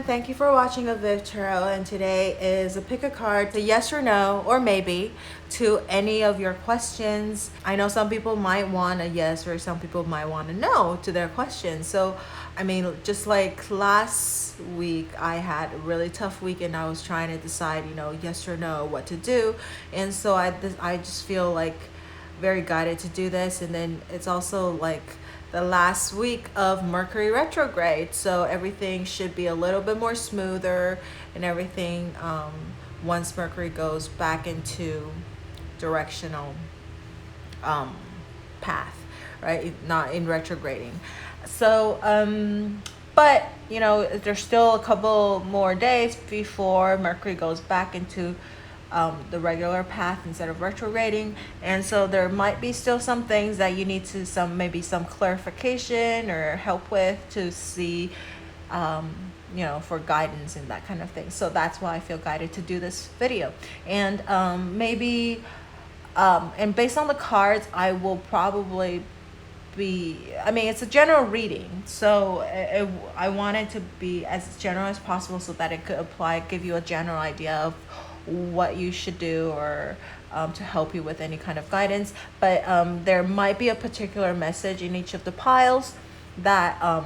thank you for watching avivTarot, and today is a pick a card, a yes or no or maybe to any of your questions. I know some people might want a yes or some people might want a no to their questions. So I mean, just like last week, I had a really tough week and I was trying to decide, yes or no, what to do. And so I just feel like very guided to do this. And then it's also like the last week of Mercury retrograde, so everything should be a little bit more smoother and everything once Mercury goes back into directional path, right? Not in retrograding. So but there's still a couple more days before Mercury goes back into the regular path instead of retrograding, and so there might be still some things that you need to maybe some clarification or help with to see for guidance and that kind of thing. So that's why I feel guided to do this video. And maybe and based on the cards, I will probably it's a general reading, so I want it to be as general as possible so that it could give you a general idea of what you should do or to help you with any kind of guidance. But there might be a particular message in each of the piles that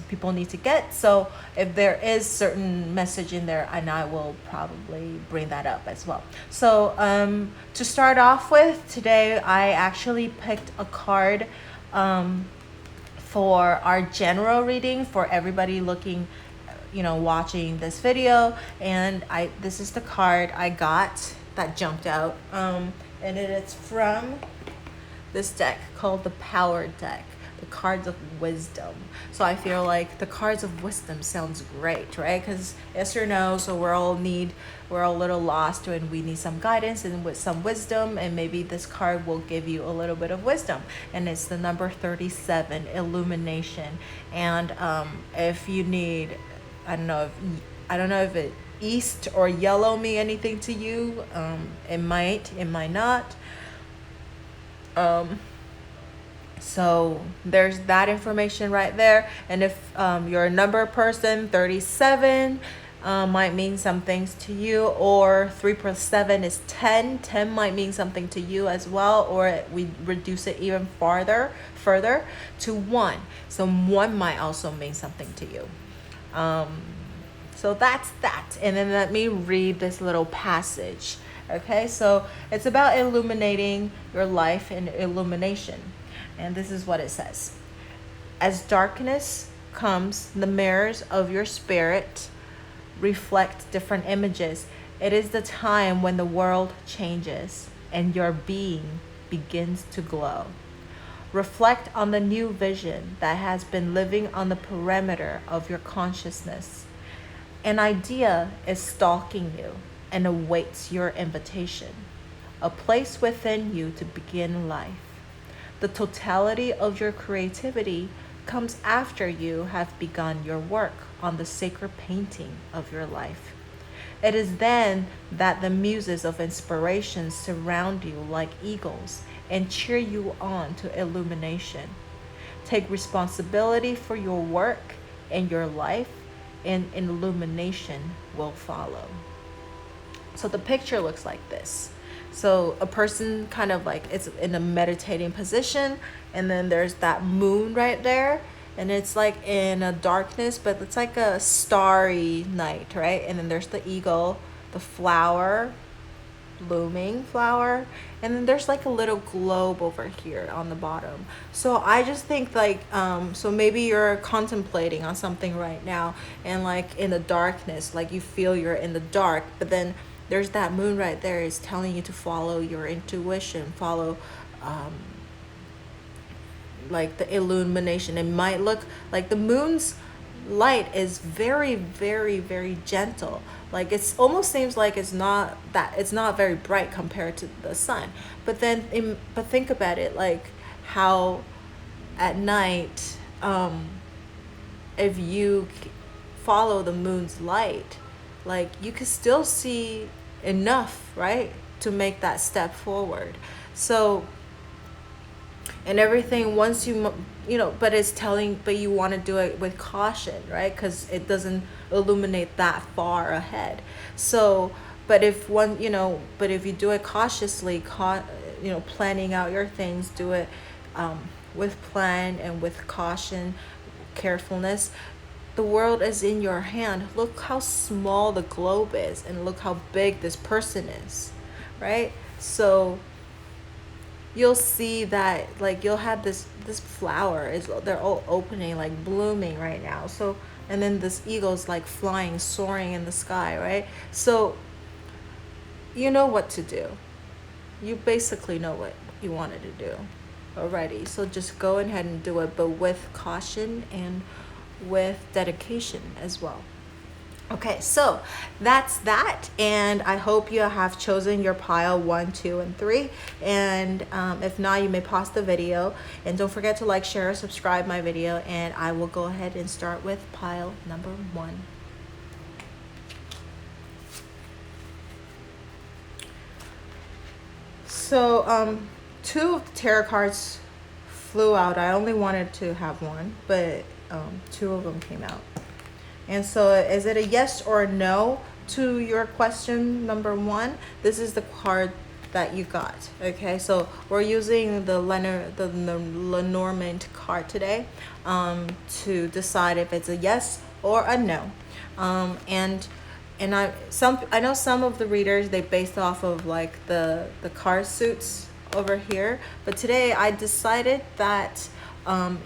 people need to get. So if there is certain message in there, and I will probably bring that up as well. So to start off with, today I actually picked a card for our general reading for everybody looking watching this video, and this is the card I got that jumped out, and it's from this deck called the Power deck, the cards of wisdom. So I feel like the cards of wisdom sounds great, right? Because yes or no, so we're all a little lost and we need some guidance and with some wisdom, and maybe this card will give you a little bit of wisdom. And it's the number 37, illumination. And if you need, I don't know if it east or yellow mean anything to you. It might not. So there's that information right there. And if you're a number person, 37 might mean some things to you, or 3 plus 7 is 10. 10 might mean something to you as well, or we reduce it even further to 1. So 1 might also mean something to you. So that's that. And then let me read this little passage. Okay, so it's about illuminating your life and illumination. And this is what it says. As darkness comes, the mirrors of your spirit reflect different images. It is the time when the world changes and your being begins to glow. Reflect on the new vision that has been living on the perimeter of your consciousness. An idea is stalking you and awaits your invitation, a place within you to begin life. The totality of your creativity comes after you have begun your work on the sacred painting of your life. It is then that the muses of inspiration surround you like eagles and cheer you on to illumination. Take responsibility for your work and your life, and illumination will follow. So the picture looks like this. So a person kind of like it's in a meditating position, and then there's that moon right there, and it's like in a darkness, but it's like a starry night, right? And then there's the eagle, the flower, blooming flower, and then there's like a little globe over here on the bottom. So I just think like so maybe you're contemplating on something right now, and like in the darkness, like you feel you're in the dark, but then there's that moon right there is telling you to follow your intuition, follow like the illumination. It might look like the moon's light is very, very, very gentle. Like it almost seems like it's not very bright compared to the sun. But then, but think about it, like how at night, if you follow the moon's light, like you can still see enough, right, to make that step forward. So and everything once but it's telling, but you want to do it with caution, right? Because it doesn't illuminate that far ahead. So but if you do it cautiously, planning out your things, do it with plan and with caution, carefulness. The world is in your hand. Look how small the globe is, and look how big this person is, right? So you'll see that, like, you'll have this flower they're all opening, like blooming right now. So, and then this eagle's like flying, soaring in the sky, right? So you know what to do. You basically know what you wanted to do already. So just go ahead and do it, but with caution and with dedication as well. Okay, so that's that, and I hope you have chosen your pile 1, 2, and 3. And if not, you may pause the video, and don't forget to like, share, subscribe my video, and I will go ahead and start with pile number 1. So 2 of the tarot cards flew out. I only wanted to have 1, but 2 of them came out. And so is it a yes or a no to your question number 1? This is the card that you got. Okay, so we're using the lenormand card today to decide if it's a yes or a no. And I know some of the readers, they based off of like the card suits over here, but today I decided that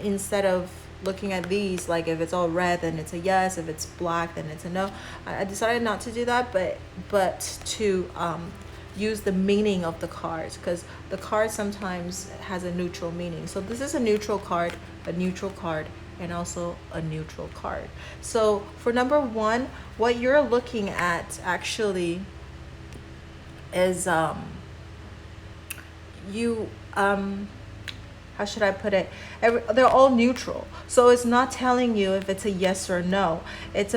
instead of looking at these, like if it's all red then it's a yes, if it's black then it's a no, I decided not to do that, but to use the meaning of the cards, because the card sometimes has a neutral meaning. So this is a neutral card, and also a neutral card. So for number 1, what you're looking at actually is how should I put it? They're all neutral. So it's not telling you if it's a yes or no. It's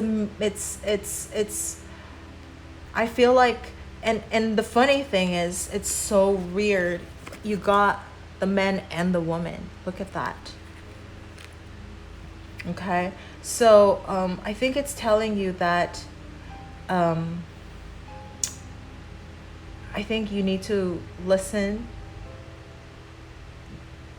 I feel like, and the funny thing is, it's so weird. You got the man and the woman. Look at that. Okay. So I think it's telling you that I think you need to listen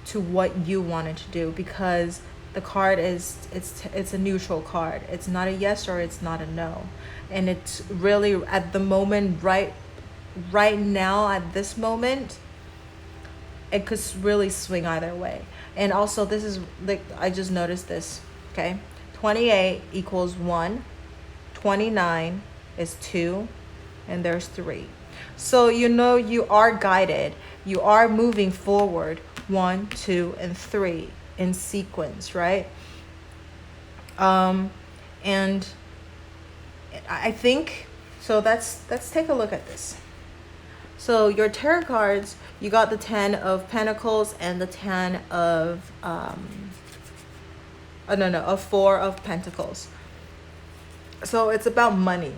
to what you wanted to do, because the card it's a neutral card. It's not a yes or it's not a no, and it's really at the moment, right now at this moment, it could really swing either way. And also, this is like, I just noticed this. Okay, 28 equals 1, 29 is 2, and there's 3. So you are guided, you are moving forward, 1, 2, and 3 in sequence, right? And I think so. Let's take a look at this. So your tarot cards, you got the 10 of Pentacles and the 10 of of 4 of Pentacles. So it's about money.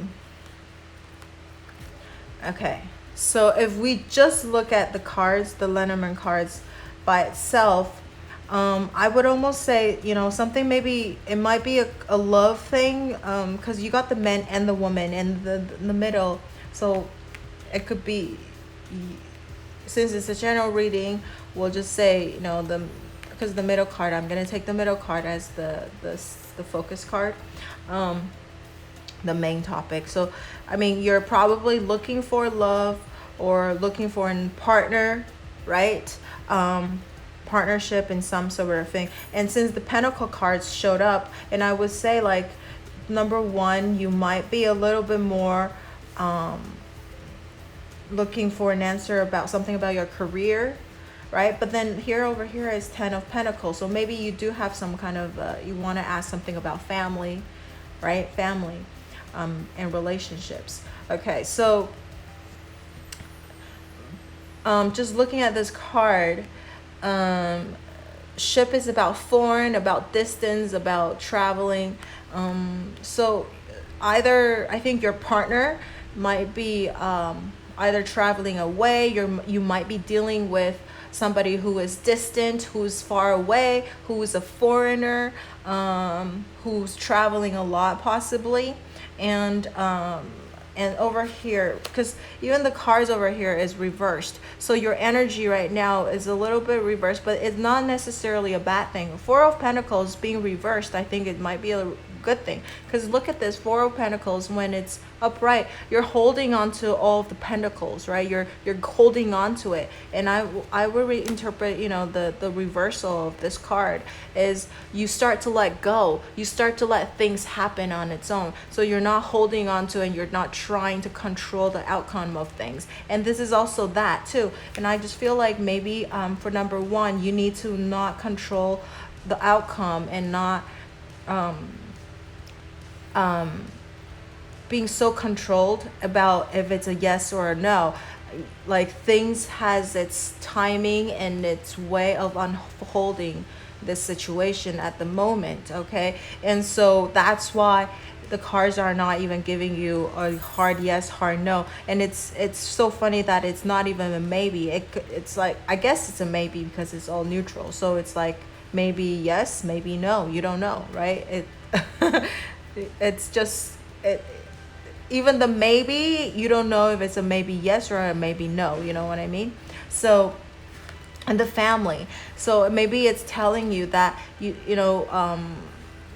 Okay, so if we just look at the cards, the Lenormand cards by itself, I would almost say, something, maybe it might be a love thing, because you got the man and the woman in the middle. So it could be, since it's a general reading, we'll just say, because the middle card, I'm going to take the middle card as the focus card, the main topic. So, I mean, you're probably looking for love or looking for a partner, right? Partnership in some sort of thing. And since the Pentacle cards showed up, and I would say, like, number 1, you might be a little bit more looking for an answer about something about your career, right? But then over here is 10 of Pentacles. So maybe you do have some kind of, you want to ask something about family, right? Family and relationships. Okay, so just looking at this card, ship is about foreign, about distance, about traveling. So either, I think your partner might be either traveling away, you might be dealing with somebody who is distant, who's far away, who's a foreigner, who's traveling a lot possibly. And over here, because even the cards over here is reversed, so your energy right now is a little bit reversed, but it's not necessarily a bad thing. Four of Pentacles being reversed, I think it might be a good thing, because look at this. Four of Pentacles, when it's upright, you're holding on to all of the pentacles, right? You're holding on to it. And I would reinterpret, you know, the reversal of this card is you start to let go. You start to let things happen on its own. So you're not holding on to it, and you're not trying to control the outcome of things. And this is also that too. And I just feel like maybe for number one, you need to not control the outcome and not being so controlled about if it's a yes or a no. Like, things has its timing and its way of unfolding this situation at the moment, okay? And so that's why the cards are not even giving you a hard yes, hard no. And it's so funny that it's not even a maybe. It's like, I guess it's a maybe because it's all neutral. So it's like maybe yes, maybe no. You don't know, right? It's just even the maybe, you don't know if it's a maybe yes or a maybe no. You know what I mean? So, and the family. So maybe it's telling you that you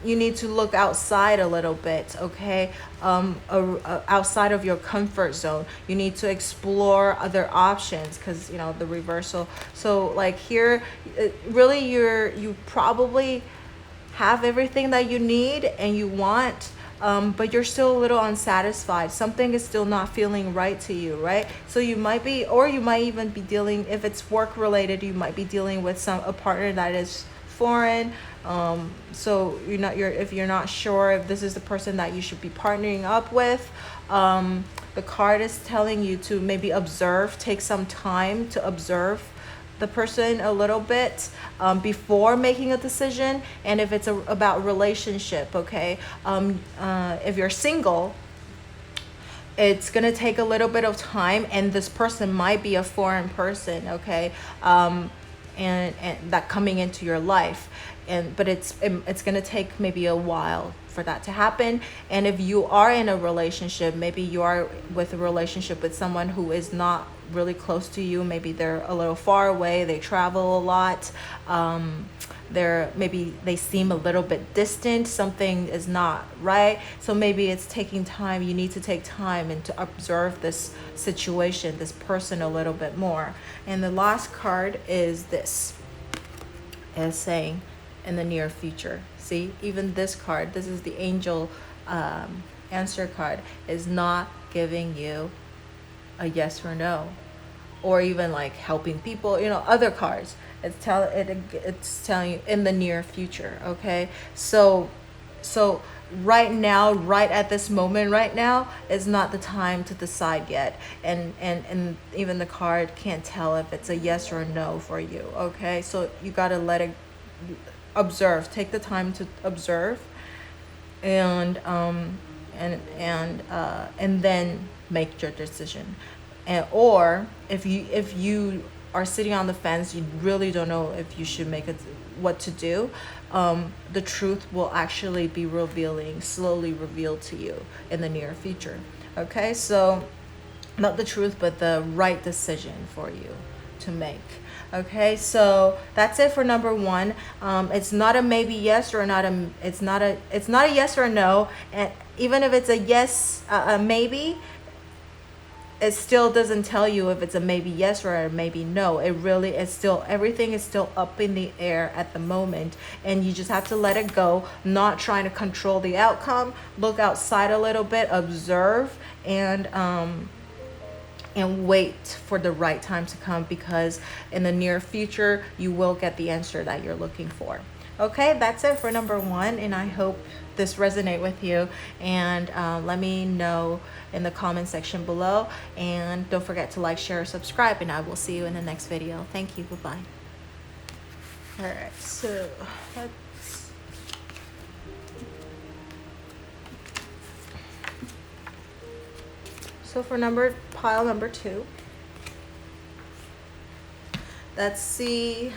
need to look outside a little bit, okay? Outside of your comfort zone. You need to explore other options, because, you know, the reversal. So like here, really you probably have everything that you need and you want, but you're still a little unsatisfied. Something is still not feeling right to you, right? So you might be, or you might even be dealing, if it's work related, you might be dealing with a partner that is foreign. So if you're not sure if this is the person that you should be partnering up with, the card is telling you to maybe observe, take some time to observe the person a little bit before making a decision. And if it's about relationship, okay, if you're single, it's gonna take a little bit of time, and this person might be a foreign person, okay, and that coming into your life, but it's gonna take maybe a while for that to happen. And if you are in a relationship, maybe you are with a relationship with someone who is not really close to you. Maybe they're a little far away, they travel a lot, maybe they seem a little bit distant, something is not right. So maybe it's taking time. You need to take time and to observe this situation, this person a little bit more. And the last card is this, and saying in the near future. See, even this card, this is the angel answer card, is not giving you a yes or no, or even like helping people, you know, other cards. It's telling you in the near future, okay? So right now, right at this moment right now, is not the time to decide yet. And even the card can't tell if it's a yes or a no for you, okay? So you got to let it observe, take the time to observe, and then make your decision. Or if you are sitting on the fence, you really don't know if you should make what to do, the truth will actually be slowly revealed to you in the near future, okay? So not the truth, but the right decision for you to make. Okay, so that's it for number one. It's not a maybe yes or it's not a yes or no. And even if it's a yes, a maybe, it still doesn't tell you if it's a maybe yes or a maybe no. It really is still, everything is still up in the air at the moment, and you just have to let it go, not trying to control the outcome. Look outside a little bit, observe, and wait for the right time to come, because in the near future you will get the answer that you're looking for. Okay, that's it for number one, and I hope this resonate with you, and let me know in the comment section below, and don't forget to like, share, subscribe, and I will see you in the next video. Thank you. Bye-bye. All right, so for pile number two, Let's see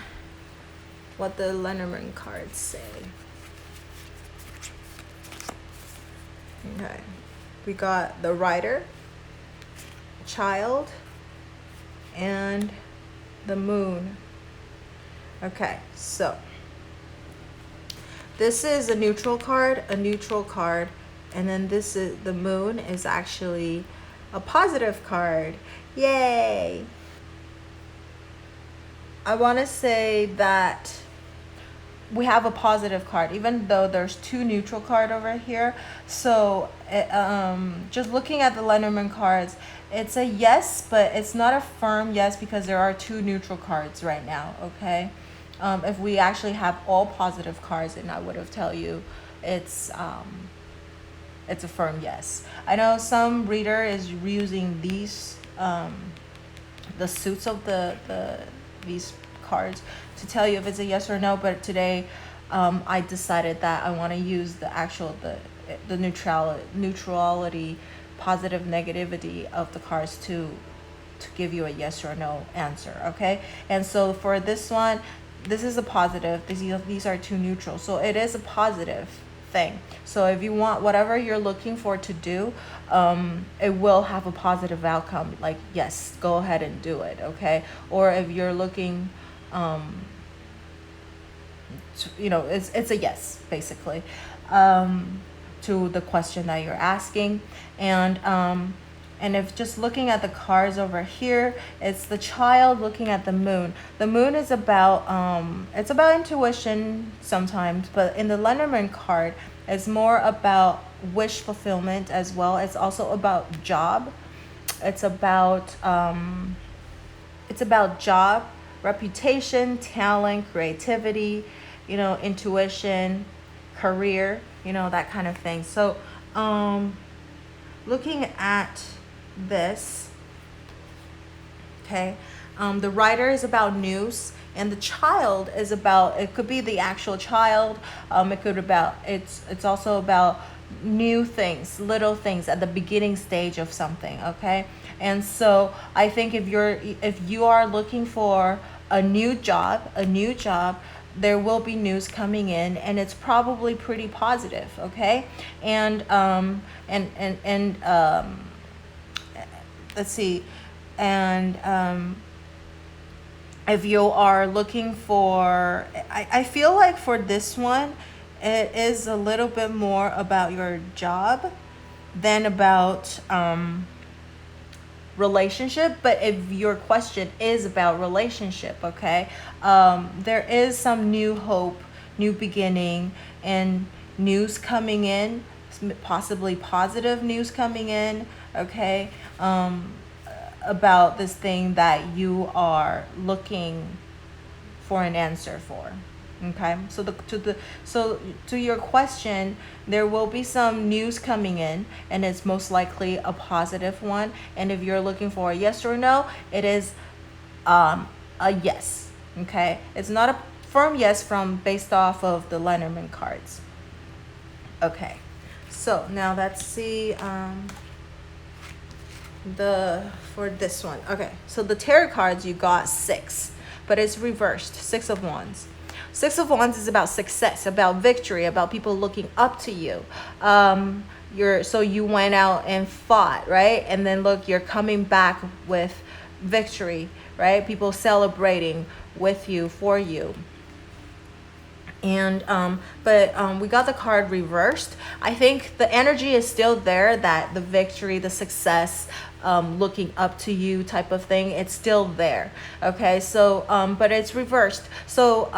what the Lenormand cards say. Okay, we got the Rider, Child, and the Moon. Okay, so this is a neutral card, and then this is the Moon is actually a positive card. Yay! I want to say that we have a positive card, even though there's two neutral card over here. So just looking at the Lenormand cards, it's a yes, but it's not a firm yes because there are two neutral cards right now. Okay, if we actually have all positive cards, then I would have tell you it's a firm yes. I know some reader is using these the suits of these cards to tell you if it's a yes or no, but today I decided that I want to use the neutrality, positive, negativity of the cards to give you a yes or no answer. Okay, and so for this one, this is a positive, these are two neutral, so it is a positive thing. So if you want whatever you're looking for to do, it will have a positive outcome, like yes, go ahead and do it. Okay, or if you're looking it's a yes basically to the question that you're asking. And if just looking at the cards over here, it's the Child looking at the Moon. The Moon is about it's about intuition sometimes, but in the Lenormand card, it's more about wish fulfillment as well. It's also about job. It's about job, reputation, talent, creativity, intuition, career, that kind of thing. So looking at this, okay, the Rider is about news, and the Child is about, it could be the actual child, it's also about new things, little things at the beginning stage of something. Okay, and so I think if you are looking for a new job, there will be news coming in, and it's probably pretty positive. Okay, and let's see, and if you are looking for, I feel like for this one, it is a little bit more about your job than about relationship. But if your question is about relationship, okay, there is some new hope, new beginning, and news coming in, possibly positive news coming in. Okay, about this thing that you are looking for an answer for. Okay, so to your question, there will be some news coming in, and it's most likely a positive one. And if you're looking for a yes or no, it is a yes. Okay, it's not a firm yes based off of the Lenormand cards. Okay, so now let's see for this one. Okay, so the tarot cards, you got 6, but it's reversed, 6 of Wands. 6 of Wands is about success, about victory, about people looking up to you. So you went out and fought, right? And then look, you're coming back with victory, right? People celebrating with you, for you. And but we got the card reversed. I think the energy is still there, that the victory, the success, looking up to you type of thing, it's still there. Okay, so but it's reversed, so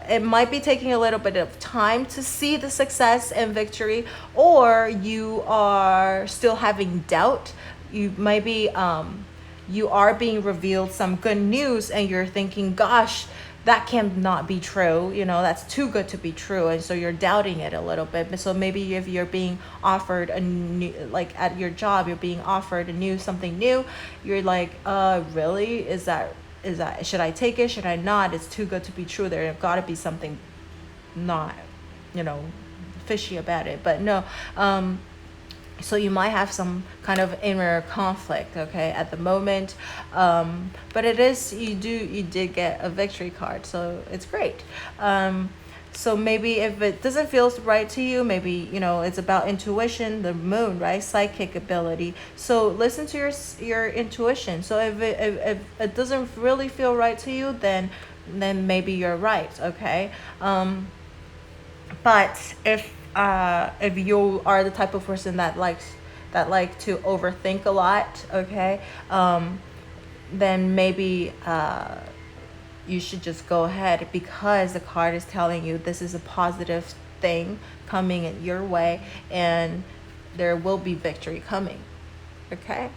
it might be taking a little bit of time to see the success and victory, or you are still having doubt. You might be you are being revealed some good news, and you're thinking, gosh, that cannot be true, that's too good to be true, and so you're doubting it a little bit. So maybe if you're being offered a new, like at your job, you're being offered something new, you're like, really, is that should I take it, should I not? It's too good to be true. There's got to be something not fishy about it. But no, So you might have some kind of inner conflict, okay, at the moment. But it is, you did get a victory card, so it's great. So maybe if it doesn't feel right to you, maybe, it's about intuition, the moon, right? Psychic ability. So listen to your intuition. So if it doesn't really feel right to you, then maybe you're right, okay? But if you are the type of person that like to overthink a lot, okay, then maybe you should just go ahead, because the card is telling you this is a positive thing coming in your way, and there will be victory coming, okay?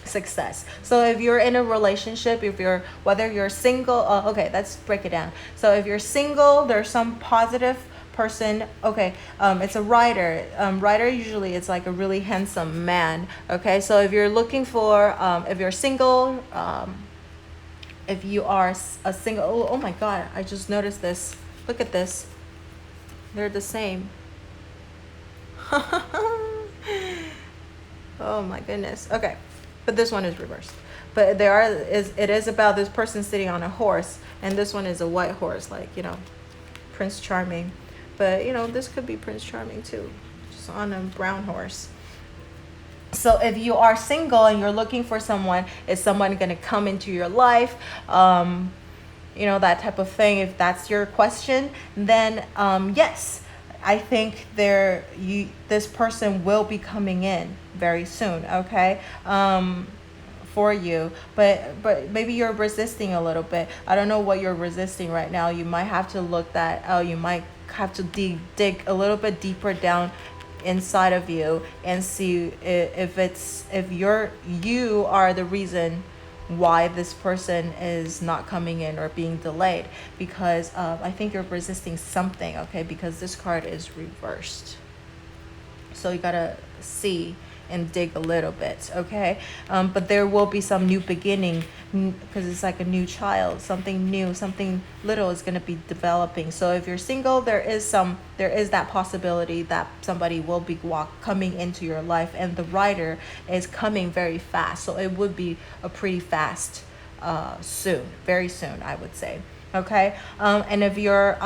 Success. So if you're in a relationship, whether you're single, okay, let's break it down. So if you're single, there's some positive person, okay, it's a writer. Writer usually it's like a really handsome man, okay? So if you're looking for, if you're single, if you are a single, oh my god, I just noticed this. Look at this. They're the same. Oh my goodness. Okay, but this one is reversed. But it is about this person sitting on a horse, and this one is a white horse, like, Prince Charming. But this could be Prince Charming too, just on a brown horse. So if you are single and you're looking for someone, is someone going to come into your life? That type of thing. If that's your question, then yes, I think this person will be coming in very soon, okay? For you, but maybe you're resisting a little bit. I don't know what you're resisting right now. You might have to look that. You might have to dig a little bit deeper down inside of you and see if you are the reason why this person is not coming in or being delayed, because I think you're resisting something, okay, because this card is reversed. So you gotta see and dig a little bit, okay? But there will be some new beginning, because it's like a new child, something new, something little is going to be developing. So if you're single, there is that possibility that somebody will be coming into your life, and the writer is coming very fast. So it would be a pretty fast, very soon, I would say, okay? And if you're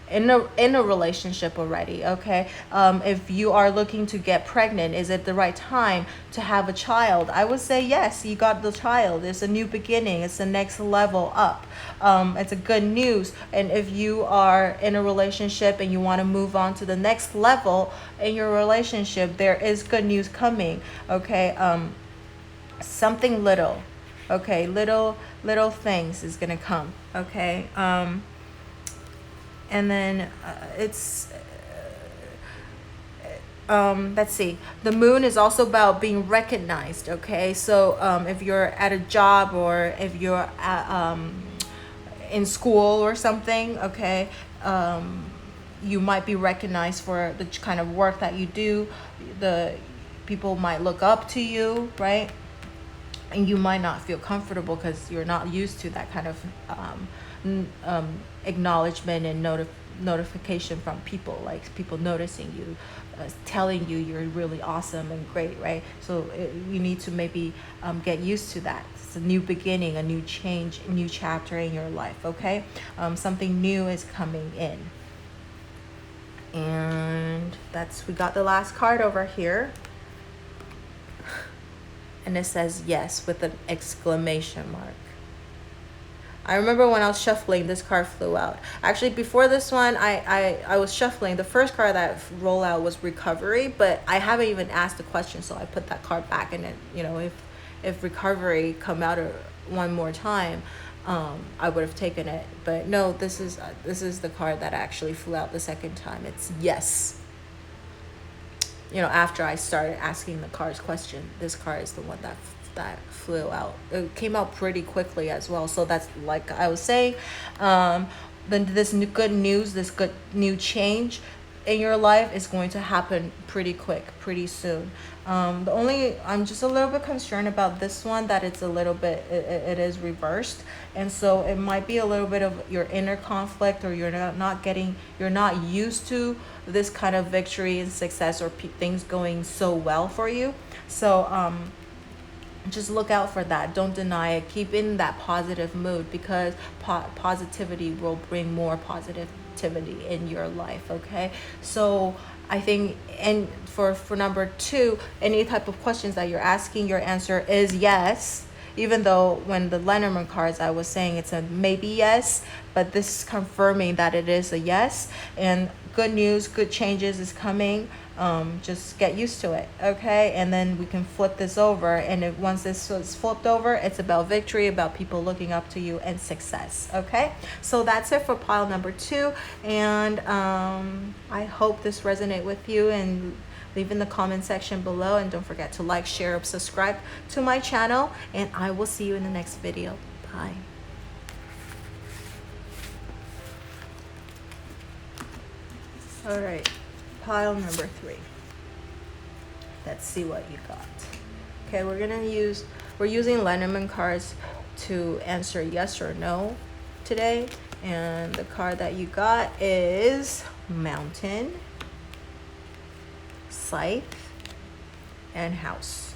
in a relationship already, okay, if you are looking to get pregnant, is it the right time to have a child? I would say yes, you got the child. It's a new beginning. It's the next level up. It's a good news. And if you are in a relationship and you want to move on to the next level in your relationship, there is good news coming, okay? Something little, okay, little things is gonna come, okay? And then let's see, the moon is also about being recognized, okay? So if you're at a job, or if you're in school or something, okay, you might be recognized for the kind of work that you do. The people might look up to you, right? And you might not feel comfortable because you're not used to that kind of acknowledgement and notification from people, like people noticing you, telling you you're really awesome and great, right? So you need to maybe get used to that. It's a new beginning, a new change, a new chapter in your life, okay? Something new is coming in. And we got the last card over here. And it says yes with an exclamation mark. I remember when I was shuffling, this card flew out. Actually, before this one, I was shuffling. The first card that rolled out was recovery, but I haven't even asked the question, so I put that card back. And then, if recovery come out one more time, I would have taken it. But no, this is the card that actually flew out the second time. It's yes. After I started asking the cards question, this card is the one that flew out. It came out pretty quickly as well. So that's, like I was saying, then this good news, this good new change in your life is going to happen pretty quick, pretty soon. I'm just a little bit concerned about this one, that it's a little bit, it is reversed. And so it might be a little bit of your inner conflict, or you're not used to this kind of victory and success, or things going so well for you. So just look out for that. Don't deny it. Keep in that positive mood, because positivity will bring more positivity in your life. Okay, so I think, and for number 2, any type of questions that you're asking, your answer is yes. Even though when the Lenormand cards, I was saying it's a maybe yes, but this is confirming that it is a yes. And good news, good changes is coming. Just get used to it, okay? And then we can flip this over, and once this is flipped over, it's about victory, about people looking up to you, and success, okay? So that's it for pile number 2, and I hope this resonates with you, and leave in the comment section below, and don't forget to like, share, subscribe to my channel, and I will see you in the next video. Bye. All right. Pile number 3. Let's see what you got. Okay, we're using Lenormand cards to answer yes or no today. And the card that you got is Mountain, Scythe, and House.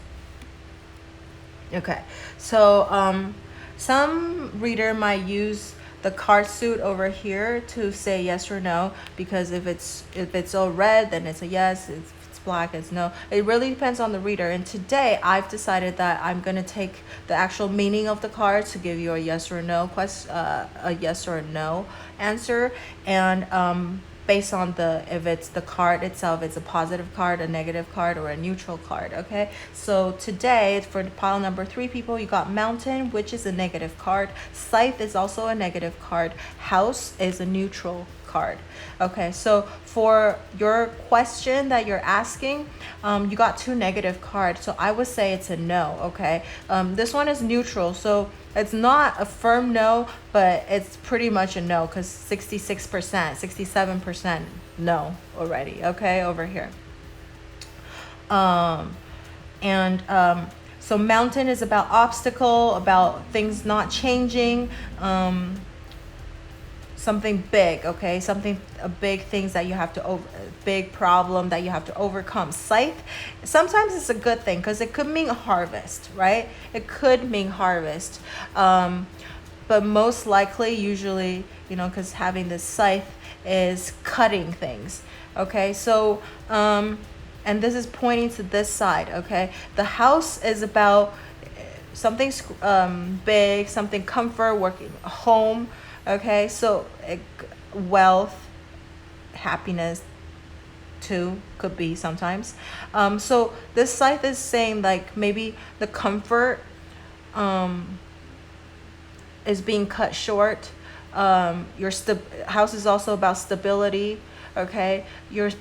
Okay, so some reader might use the card suit over here to say yes or no, because if it's all red, then it's a yes. If it's black, it's no. It really depends on the reader. And today I've decided that I'm gonna take the actual meaning of the cards to give you a yes or no a yes or no answer, and based on if it's the card itself, it's a positive card, a negative card, or a neutral card. Okay, so today for pile number 3 people, you got Mountain, which is a negative card. Scythe is also a negative card. House is a neutral card. Okay, so for your question that you're asking, you got 2 negative cards, so I would say it's a no. Okay, this one is neutral, so it's not a firm no, but it's pretty much a no, because 66%, 67% no already. Okay, over here. So Mountain is about obstacle, about things not changing, something big, okay, a big things that you have to big problem that you have to overcome. Scythe, sometimes it's a good thing, because it could mean harvest, right? It could mean harvest, but most likely, usually, because having this scythe is cutting things. Okay, so and this is pointing to this side. Okay, the House is about something big, something comfort, working, home. Okay, so wealth, happiness too could be sometimes. So this scythe is saying, like, maybe the comfort is being cut short. Your House is also about stability. Okay, you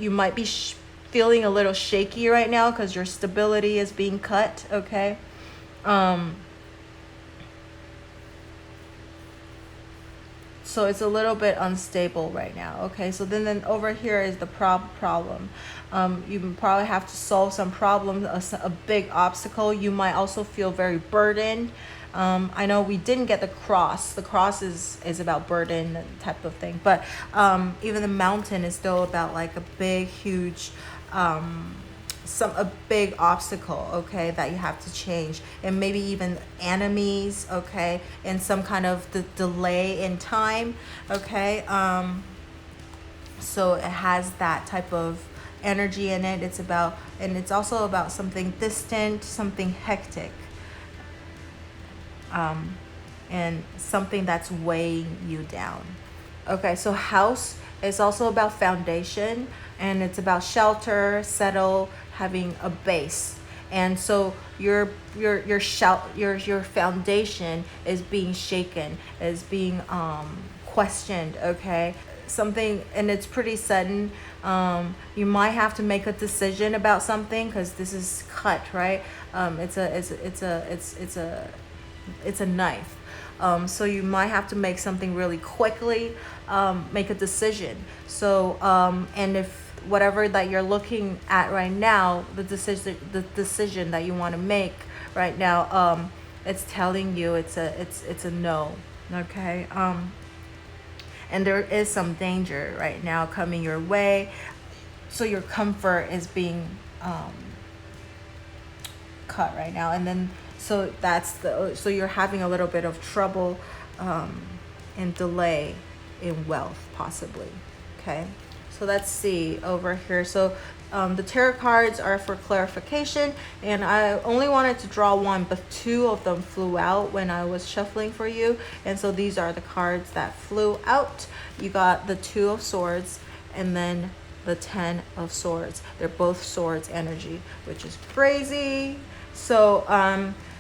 might be feeling a little shaky right now because your stability is being cut. Okay. So it's a little bit unstable right now. Okay, so then over here is the problem. You probably have to solve some problem, a big obstacle. You might also feel very burdened. I know we didn't get the cross. The cross is about burden type of thing. But even the Mountain is still about like a big, huge, a big obstacle, okay, that you have to change, and maybe even enemies, okay, and some kind of delay in time, okay. So it has that type of energy in it. And it's also about something distant, something hectic, and something that's weighing you down. Okay, so House is also about foundation, and it's about shelter, settle, having a base. And so your foundation is being shaken, is being questioned, okay? Something, and it's pretty sudden. You might have to make a decision about something because this is cut, right? It's a knife. So you might have to make something really quickly, make a decision. So and if whatever that you're looking at right now, the decision that you want to make right now, it's telling you it's a no. Okay. And there is some danger right now coming your way, so your comfort is being cut right now. And then so you're having a little bit of trouble and delay in wealth possibly. Okay, so let's see over here. So the tarot cards are for clarification, and I only wanted to draw one, but two of them flew out when I was shuffling for you, and so these are the cards that flew out. You got the Two of Swords and then the Ten of Swords. They're both swords energy, which is crazy. So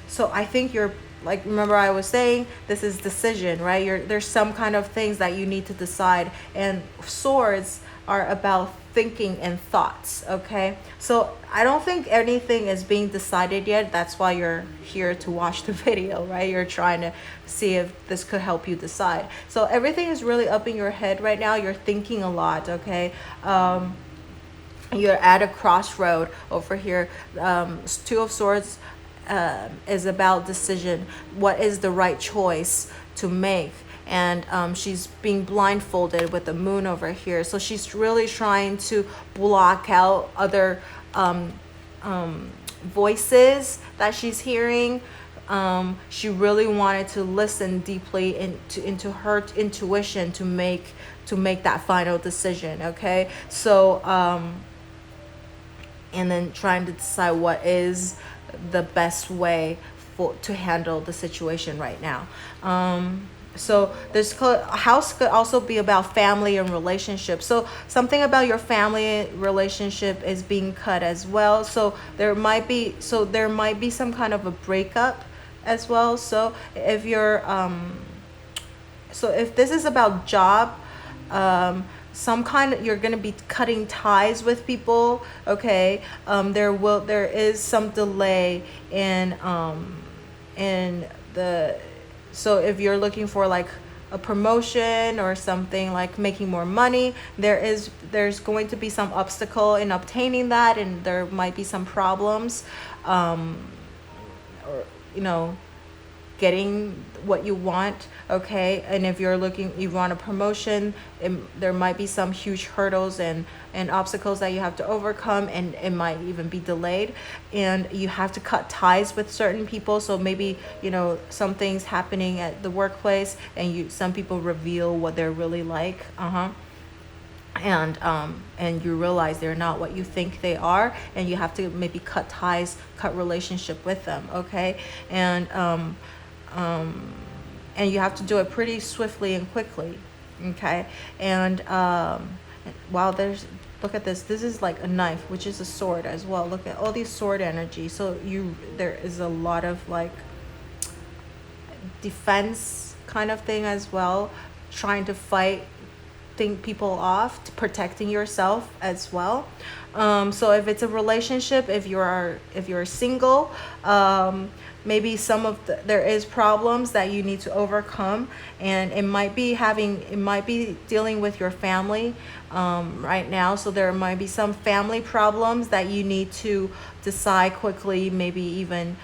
so I think you're, like, remember I was saying this is decision, right? There's some kind of things that you need to decide, and swords are about thinking and thoughts. Okay, so I don't think anything is being decided yet. That's why you're here to watch the video, right? You're trying to see if this could help you decide. So everything is really up in your head right now. You're thinking a lot. Okay, you're at a crossroad over here. Two of Swords is about decision. What is the right choice to make? And she's being blindfolded with the moon over here, so she's really trying to block out other voices that she's hearing. She really wanted to listen deeply into her intuition to make that final decision. Okay, so and then trying to decide what is the best way to handle the situation right now. So this house could also be about family and relationships. So something about your family relationship is being cut as well. So there might be some kind of a breakup as well. So if you're so if this is about job, you're going to be cutting ties with people. Okay, there is some delay in the. So if you're looking for like a promotion or something, like making more money, there's going to be some obstacle in obtaining that, and there might be some problems, or getting what you want. Okay, and if you want a promotion, there might be some huge hurdles and obstacles that you have to overcome, and it might even be delayed, and you have to cut ties with certain people. So maybe some things happening at the workplace, and some people reveal what they're really like, and you realize they're not what you think they are, and you have to maybe cut relationship with them. Okay, and you have to do it pretty swiftly and quickly. Okay, and look at this is like a knife, which is a sword as well. Look at all these sword energy. So there is a lot of like defense kind of thing as well, trying to fight people off, protecting yourself as well. So if it's a relationship, if you're single, maybe there is problems that you need to overcome, and it might be dealing with your family right now. So there might be some family problems that you need to decide quickly, maybe even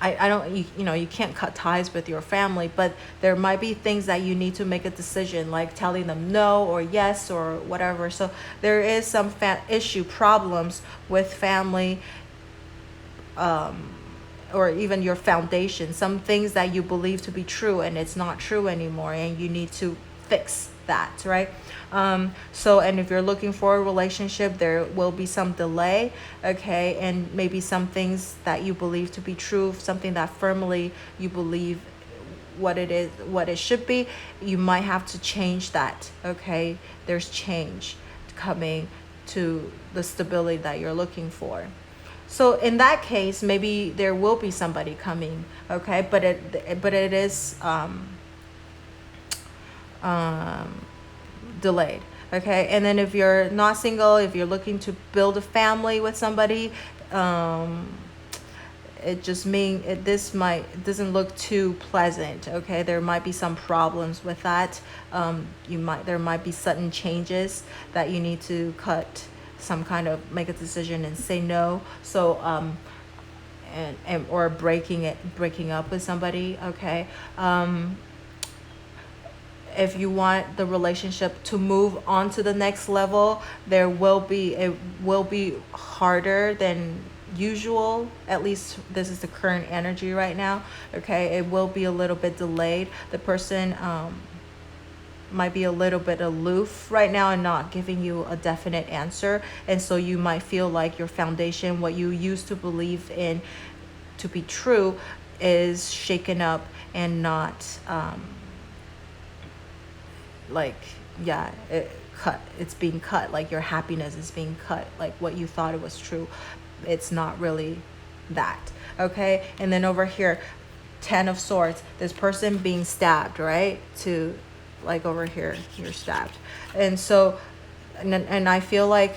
you can't cut ties with your family, but there might be things that you need to make a decision, like telling them no or yes or whatever. So there is some problems with family, or even your foundation, some things that you believe to be true and it's not true anymore, and you need to fix that, right? So, and if you're looking for a relationship, there will be some delay. Okay, and maybe some things that you believe to be true, something that firmly you believe what it should be, you might have to change that. Okay, there's change coming to the stability that you're looking for. So in that case, maybe there will be somebody coming. Okay, but it is delayed. Okay, and then if you're not single, if you're looking to build a family with somebody, it just mean it doesn't look too pleasant. Okay, there might be some problems with that. There might be sudden changes that you need to make a decision and say no. So or breaking up with somebody. Okay. If you want the relationship to move on to the next level, it will be harder than usual. At least this is the current energy right now. Okay, it will be a little bit delayed. The person might be a little bit aloof right now and not giving you a definite answer, and so you might feel like your foundation, what you used to believe in to be true, is shaken up and not it's being cut, like your happiness is being cut, like what you thought it was true, it's not really that. Okay, and then over here, 10 of Swords, this person being stabbed, right? To like over here, you're stabbed. And so and I feel like,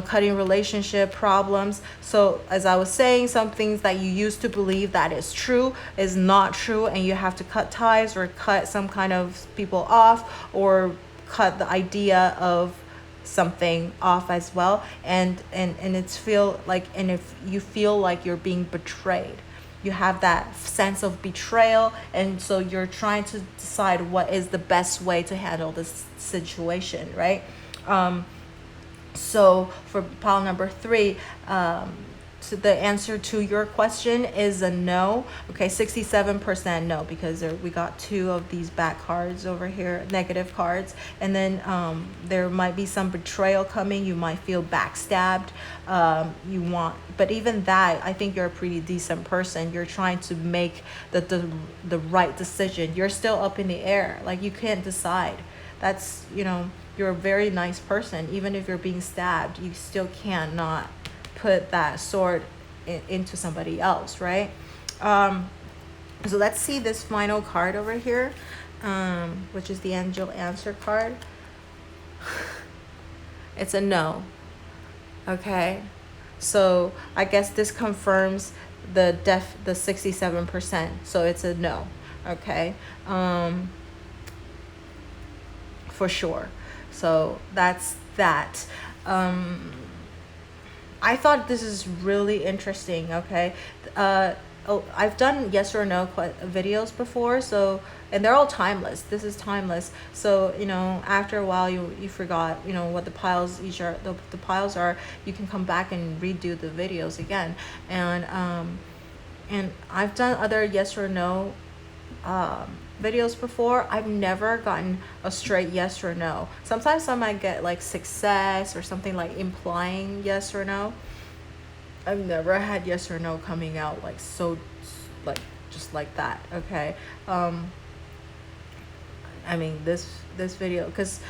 cutting relationship problems. So as I was saying, some things that you used to believe that is true is not true, and you have to cut ties or cut some kind of people off, or cut the idea of something off as well. And if you feel like you're being betrayed, you have that sense of betrayal, and so you're trying to decide what is the best way to handle this situation, right? So for pile number 3, so the answer to your question is a no. Okay, 67% no, because we got 2 of these back cards over here, negative cards. And then there might be some betrayal coming. You might feel backstabbed. But even that, I think you're a pretty decent person. You're trying to make the right decision. You're still up in the air. Like, you can't decide. That's, you're a very nice person. Even if you're being stabbed, you still cannot put that sword into somebody else, right? So let's see this final card over here, which is the angel answer card. It's a no. Okay, so I guess this confirms the 67%. So it's a no. Okay, for sure. So that's that. I thought this is really interesting. Okay, I've done yes or no videos before, and they're all timeless. This is timeless. So after a while you forgot what the piles each are. The piles are. You can come back and redo the videos again. And I've done other yes or no videos before. I've never gotten a straight yes or no. Sometimes I might get like success or something like implying yes or no. I've never had yes or no coming out just like that. Okay, I mean this video, because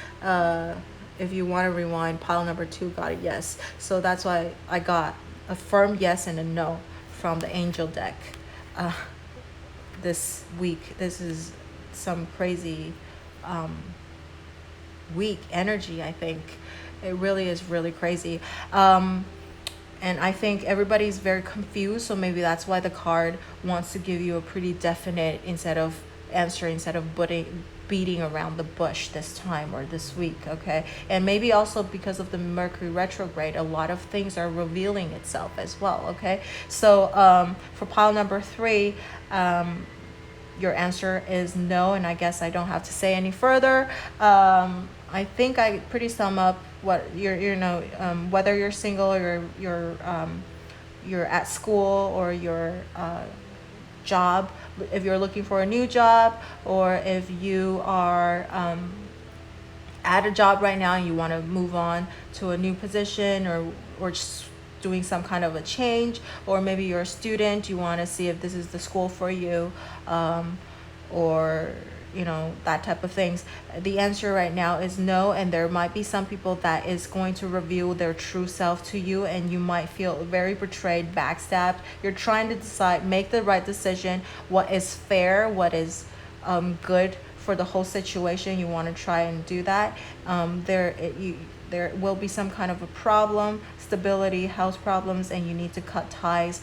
if you want to rewind, pile number 2 got a yes, so that's why I got a firm yes and a no from the angel deck this week. This is some crazy week energy. I think it really is really crazy, and I think everybody's very confused, so maybe that's why the card wants to give you a pretty definite instead of beating around the bush this time or this week. Okay, and maybe also because of the Mercury retrograde, a lot of things are revealing itself as well. Okay, so for pile number 3, your answer is no, and I guess I don't have to say any further. I think I pretty sum up what whether you're single or you're at school or your job, if you're looking for a new job, or if you are at a job right now and you want to move on to a new position, or just doing some kind of a change, or maybe you're a student, you want to see if this is the school for you, or that type of things. The answer right now is no, and there might be some people that is going to reveal their true self to you, and you might feel very betrayed, backstabbed. You're trying to decide, make the right decision, what is fair, what is good for the whole situation, you want to try and do that. There will be some kind of a problem, stability, health problems, and you need to cut ties,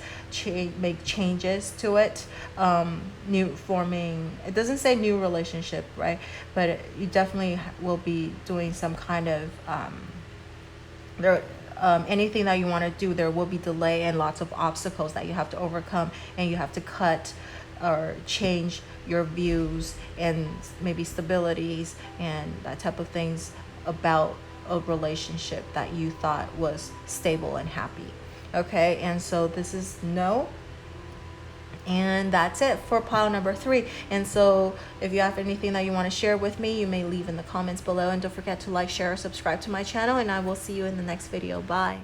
make changes to it. It doesn't say new relationship, right? But you definitely will be doing some kind of, anything that you want to do, there will be delay and lots of obstacles that you have to overcome, and you have to cut or change your views and maybe stabilities and that type of things about a relationship that you thought was stable and happy. Okay, and so this is no. And that's it for pile number 3. And so if you have anything that you want to share with me, you may leave in the comments below, and don't forget to like, share, or subscribe to my channel, and I will see you in the next video. Bye.